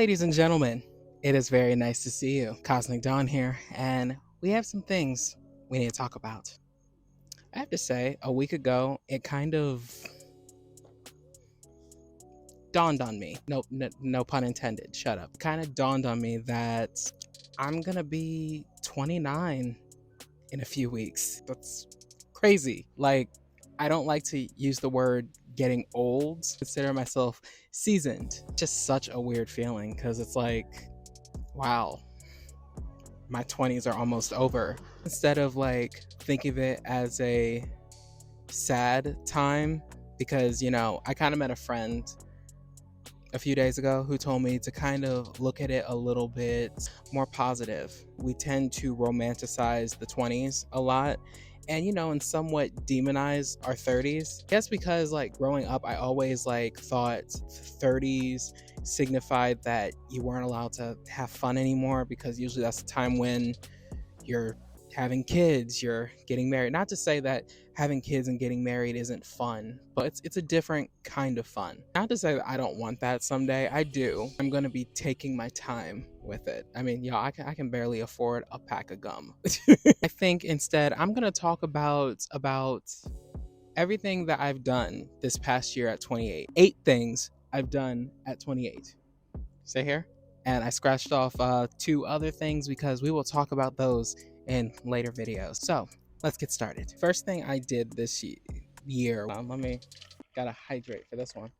ladies and gentlemen. It is very nice to see you. Cosmic Dawn here, and we have some things we need to talk about. I have to say, a week ago, it kind of dawned on me. No pun intended. Shut up. Kind of dawned on me that I'm gonna be 29 in a few weeks. That's crazy. Like, I don't like to use the word getting old. Consider myself seasoned. Just such a weird feeling because it's like, wow, my 20s are almost over. Instead of like thinking of it as a sad time, because I kind of met a friend a few days ago who told me to kind of look at it a little bit more positive. We tend to romanticize the 20s a lot and and somewhat demonize our 30s. I guess because like growing up I always like thought 30s signified that you weren't allowed to have fun anymore, because usually that's the time when you're having kids, you're getting married. Not to say that having kids and getting married isn't fun, but it's a different kind of fun. Not to say that I don't want that someday. I do. I'm going to be taking my time with it. I mean, I can barely afford a pack of gum. I think instead I'm going to talk about everything that I've done this past year at 28. 8 things I've done at 28. Stay here. And I scratched off 2 other things because we will talk about those in later videos. So let's get started. First thing I did this year, gotta hydrate for this one.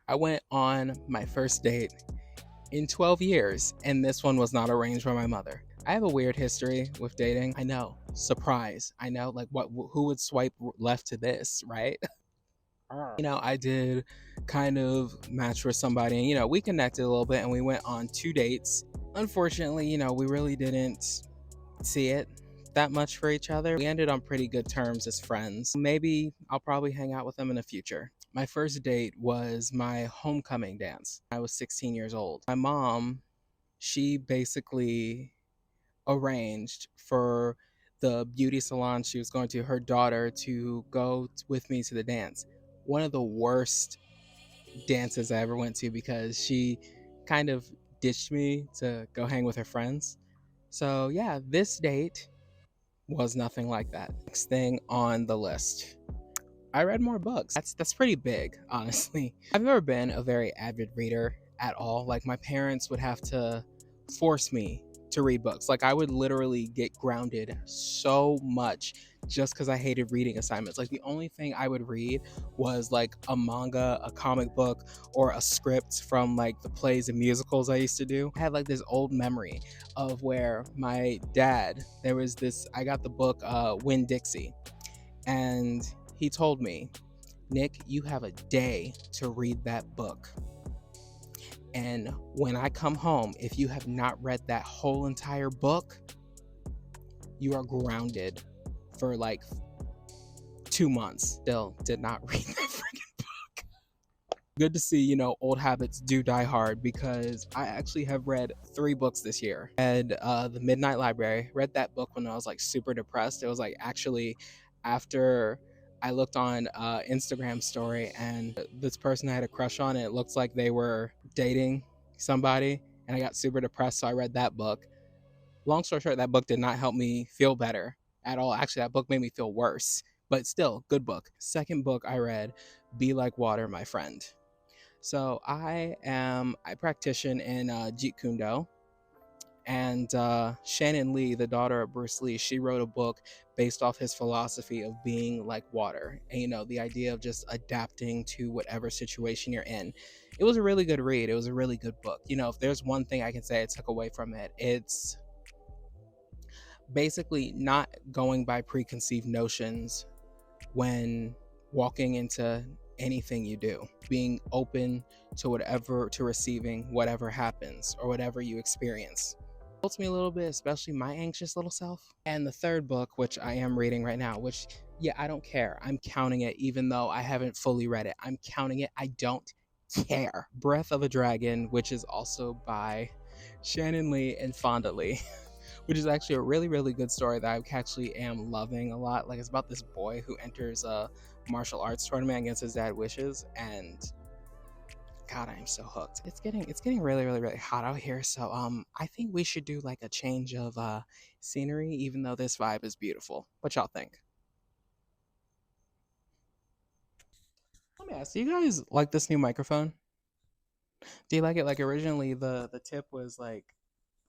I went on my first date in 12 years, and this one was not arranged by my mother. I have a weird history with dating. I know, surprise. I know, like, who would swipe left to this, right? I did kind of match with somebody, and we connected a little bit and we went on 2 dates. Unfortunately, we really didn't see it that much for each other. We ended on pretty good terms as friends. Maybe I'll probably hang out with them in the future. My first date was my homecoming dance. I was 16 years old. My mom, she basically arranged for the beauty salon she was going to, her daughter, to go with me to the dance. One of the worst dances I ever went to, because she kind of ditched me to go hang with her friends. So yeah, this date was nothing like that. Next thing on the list, I read more books. That's pretty big, honestly. I've never been a very avid reader at all. Like, my parents would have to force me to read books. Like, I would literally get grounded so much just because I hated reading assignments. Like, the only thing I would read was like a manga, a comic book, or a script from like the plays and musicals I used to do. I had like this old memory of where my dad, I got the book Winn-Dixie, and he told me, Nick, you have a day to read that book. And when I come home, if you have not read that whole entire book, you are grounded for like 2 months. Still did not read that freaking book. Good to see, old habits do die hard, because I actually have read 3 books this year. And The Midnight Library, read that book when I was like super depressed. It was like actually after I looked on Instagram story, and this person I had a crush on, and it looks like they were dating somebody, and I got super depressed, so I read that book. Long story short, that book did not help me feel better at all. Actually, that book made me feel worse, but still, good book. Second book I read, Be Like Water, My Friend. So I practice in Jeet Kune Do. And Shannon Lee, the daughter of Bruce Lee, she wrote a book based off his philosophy of being like water, and the idea of just adapting to whatever situation you're in. It was a really good read. It was a really good book. If there's one thing I can say I took away from it, it's basically not going by preconceived notions when walking into anything you do, being open to receiving whatever happens or whatever you experience. Helps me a little bit, especially my anxious little self. And the third book, which I am reading right now, which, yeah, I don't care. I'm counting it, even though I haven't fully read it. I'm counting it. I don't care. Breath of a Dragon, which is also by Shannon Lee and Fonda Lee, which is actually a really, really good story that I actually am loving a lot. Like, it's about this boy who enters a martial arts tournament against his dad's wishes, and God, I am so hooked. It's getting really, really, really hot out here. So I think we should do like a change of scenery, even though this vibe is beautiful. What y'all think? Let me ask, do you guys like this new microphone? Do you like it? Like originally the tip was like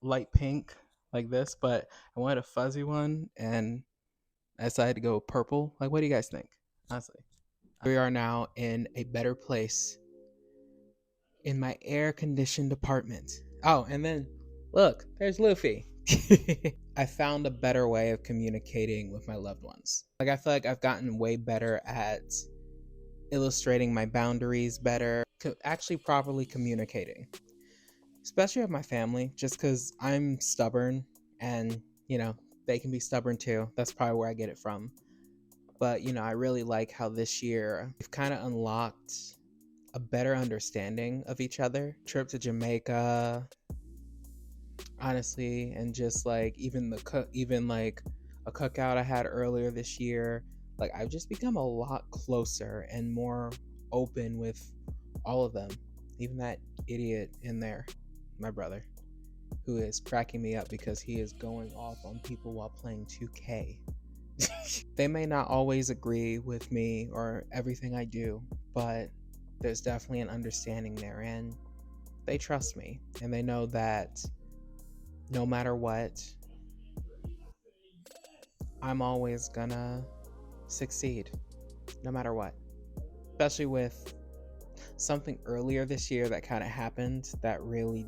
light pink like this, but I wanted a fuzzy one and I decided to go purple. Like what do you guys think? Honestly. We are now in a better place in my air conditioned apartment. Oh, and then look, there's Luffy. I found a better way of communicating with my loved ones. Like I feel like I've gotten way better at illustrating my boundaries better, actually properly communicating, especially with my family, just because I'm stubborn and, they can be stubborn too. That's probably where I get it from. But, I really like how this year we've kind of unlocked a better understanding of each other. Trip to Jamaica, honestly, and just like even like a cookout I had earlier this year. Like I've just become a lot closer and more open with all of them. Even that idiot in there, my brother, who is cracking me up because he is going off on people while playing 2K. They may not always agree with me or everything I do, but there's definitely an understanding there, and they trust me, and they know that no matter what, I'm always gonna succeed, no matter what. Especially with something earlier this year that kind of happened that really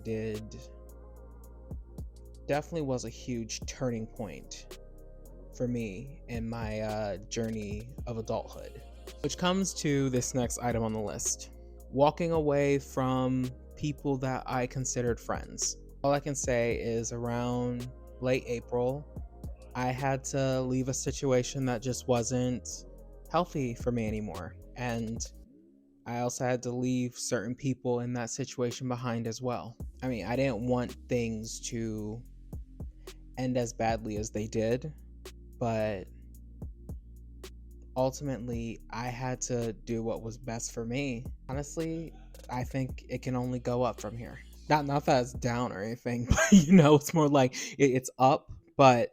definitely was a huge turning point for me in my journey of adulthood. Which comes to this next item on the list: walking away from people that I considered friends. All I can say is around late April, I had to leave a situation that just wasn't healthy for me anymore. And I also had to leave certain people in that situation behind as well. I mean, I didn't want things to end as badly as they did, but ultimately I had to do what was best for me. Honestly, I think it can only go up from here. Not that it's down or anything, but it's more like it's up, but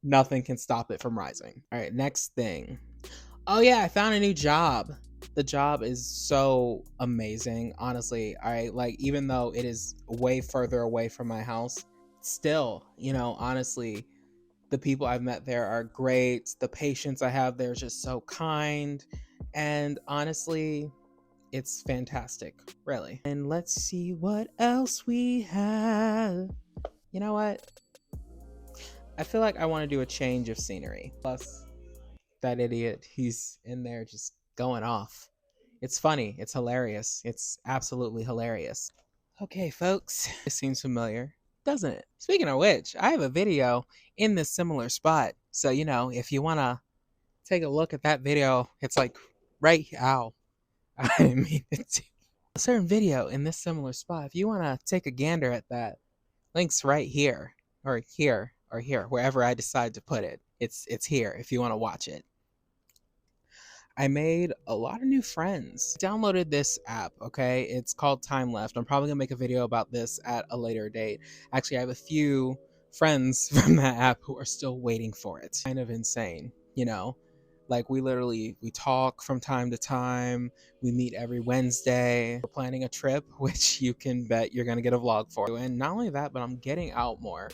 nothing can stop it from rising. All right, next thing. Oh yeah, I found a new job. The job is so amazing, honestly. I like, even though it is way further away from my house, still, honestly, the people I've met there are great. The patients I have there are just so kind. And honestly, it's fantastic, really. And let's see what else we have. You know what? I feel like I want to do a change of scenery. Plus, that idiot, he's in there just going off. It's funny. It's hilarious. It's absolutely hilarious. Okay, folks. It seems familiar, doesn't it? Speaking of which, I have a video in this similar spot. So, if you want to take a look at that video, it's like right. Ow. I didn't mean it to. A certain video in this similar spot. If you want to take a gander at that, link's right here, or here, or here, wherever I decide to put it. It's here if you want to watch it. I made a lot of new friends. Downloaded this app, okay? It's called Time Left. I'm probably gonna make a video about this at a later date. Actually, I have a few friends from that app who are still waiting for it. Kind of insane, Like we talk from time to time. We meet every Wednesday. We're planning a trip, which you can bet you're gonna get a vlog for. And not only that, but I'm getting out more.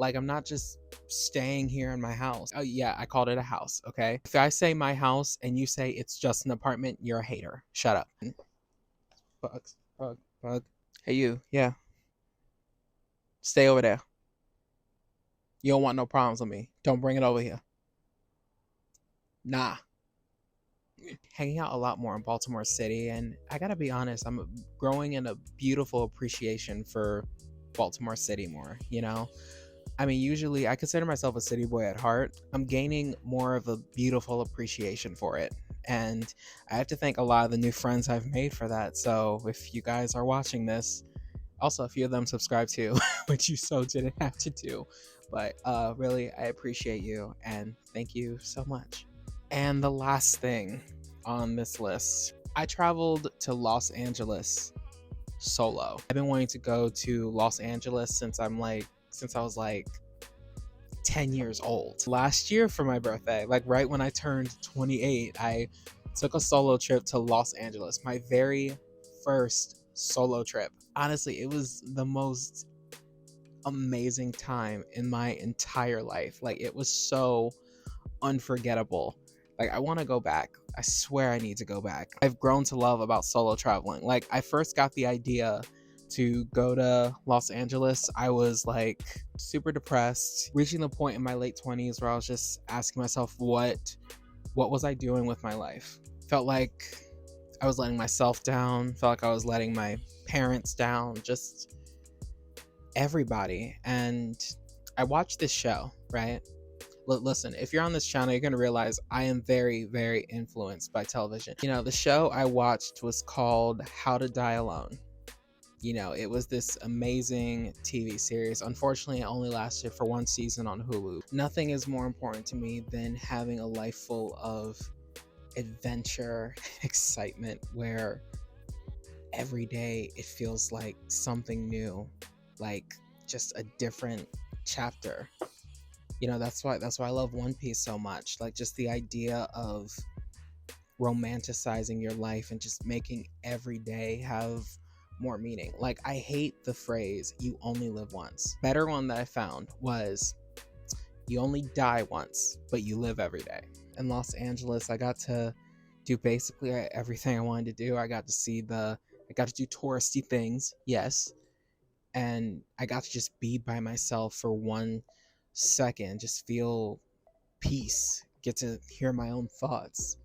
Like I'm not just staying here in my house. Oh yeah, I called it a house, okay? If I say my house and you say it's just an apartment, you're a hater. Shut up. Bugs, bug. Hey you, yeah. Stay over there. You don't want no problems with me. Don't bring it over here. Nah. Hanging out a lot more in Baltimore City, and I gotta be honest, I'm growing in a beautiful appreciation for Baltimore City more, I mean, usually I consider myself a city boy at heart. I'm gaining more of a beautiful appreciation for it. And I have to thank a lot of the new friends I've made for that. So if you guys are watching this, also a few of them subscribe too, which you so didn't have to do. But really, I appreciate you and thank you so much. And the last thing on this list, I traveled to Los Angeles solo. I've been wanting to go to Los Angeles since I was like 10 years old. Last year for my birthday, like right when I turned 28, I took a solo trip to Los Angeles, my very first solo trip. Honestly, it was the most amazing time in my entire life. Like, it was so unforgettable. Like, I want to go back. I swear I need to go back. I've grown to love about solo traveling. Like, I first got the idea to go to Los Angeles. I was like super depressed, reaching the point in my late 20s where I was just asking myself, what was I doing with my life? Felt like I was letting myself down, felt like I was letting my parents down, just everybody. And I watched this show, right? Listen, if you're on this channel, you're going to realize I am very, very influenced by television. You know, the show I watched was called How to Die Alone. You know, it was this amazing TV series. Unfortunately, it only lasted for one season on Hulu. Nothing is more important to me than having a life full of adventure, excitement, where every day it feels like something new, like just a different chapter. You know, that's why I love One Piece so much. Like, just the idea of romanticizing your life and just making every day have more meaning. Like, I hate the phrase "you only live once." Better one that I found was "you only die once, but you live every day." In Los Angeles, I got to do basically everything I wanted to do. I got to do touristy things, yes, and I got to just be by myself for 1 second, just feel peace, get to hear my own thoughts.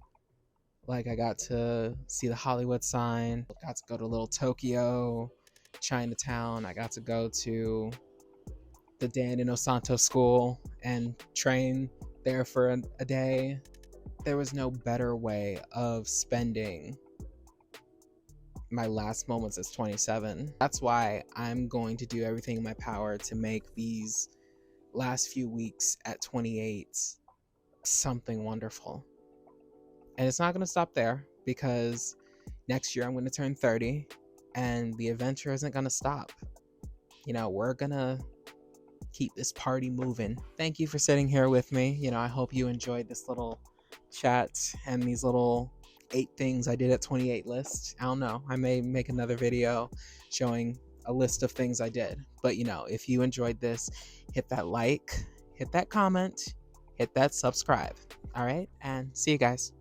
Like, I got to see the Hollywood sign, got to go to Little Tokyo, Chinatown. I got to go to the Dan Inosanto school and train there for a day. There was no better way of spending my last moments as 27. That's why I'm going to do everything in my power to make these last few weeks at 28 something wonderful. And it's not going to stop there, because next year I'm going to turn 30 and the adventure isn't going to stop. You know, we're going to keep this party moving. Thank you for sitting here with me. You know, I hope you enjoyed this little chat and these little 8 things I did at 28 list. I don't know. I may make another video showing a list of things I did. But, you know, if you enjoyed this, hit that like, hit that comment, hit that subscribe. All right, and see you guys.